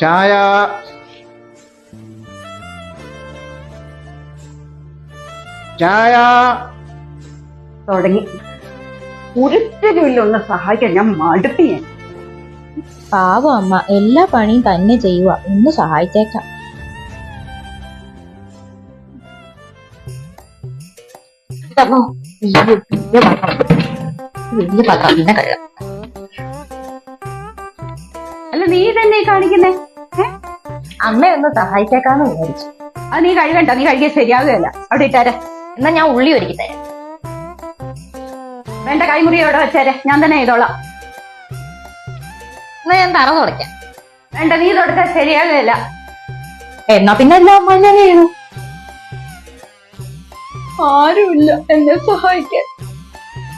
ചായ. ചായ തുടങ്ങി. ഒരിക്കലും ഒന്ന് സഹായിക്കാൻ ഞാൻ മടുപ്പിയേ. പാവം അമ്മ എല്ലാ പണിയും തന്നെ ചെയ്യുക. ഒന്ന് സഹായിച്ചേക്കാം. വലിയ പാത്രം പിന്നെ കഴുകാം. അല്ല നീ തന്നെ കാണിക്കുന്നേ? അമ്മയൊന്ന് സഹായിച്ചേക്കാന്ന് വിചാരിച്ചു. അത് നീ കഴുകണ്ട, നീ കഴുകിയ ശരിയാവുകയല്ല. അവിടെ ഇട്ടാരെ. എന്നാ ഞാൻ ഉള്ളി ഒരുക്കി തരാം. വേണ്ട, കൈമുറി അവിടെ വെച്ചേരെ, ഞാൻ തന്നെ ചെയ്തോളാം. എന്നാ ഞാൻ തറ തുടയ്ക്കാം. വേണ്ട, നീ തുടക്കാൻ ശരിയാവുകയല്ല. എന്നാ പിന്നെ എല്ലാം അമ്മ തന്നെ ചെയ്യണം. ആരുമില്ല എന്നെ സഹായിക്കാൻ.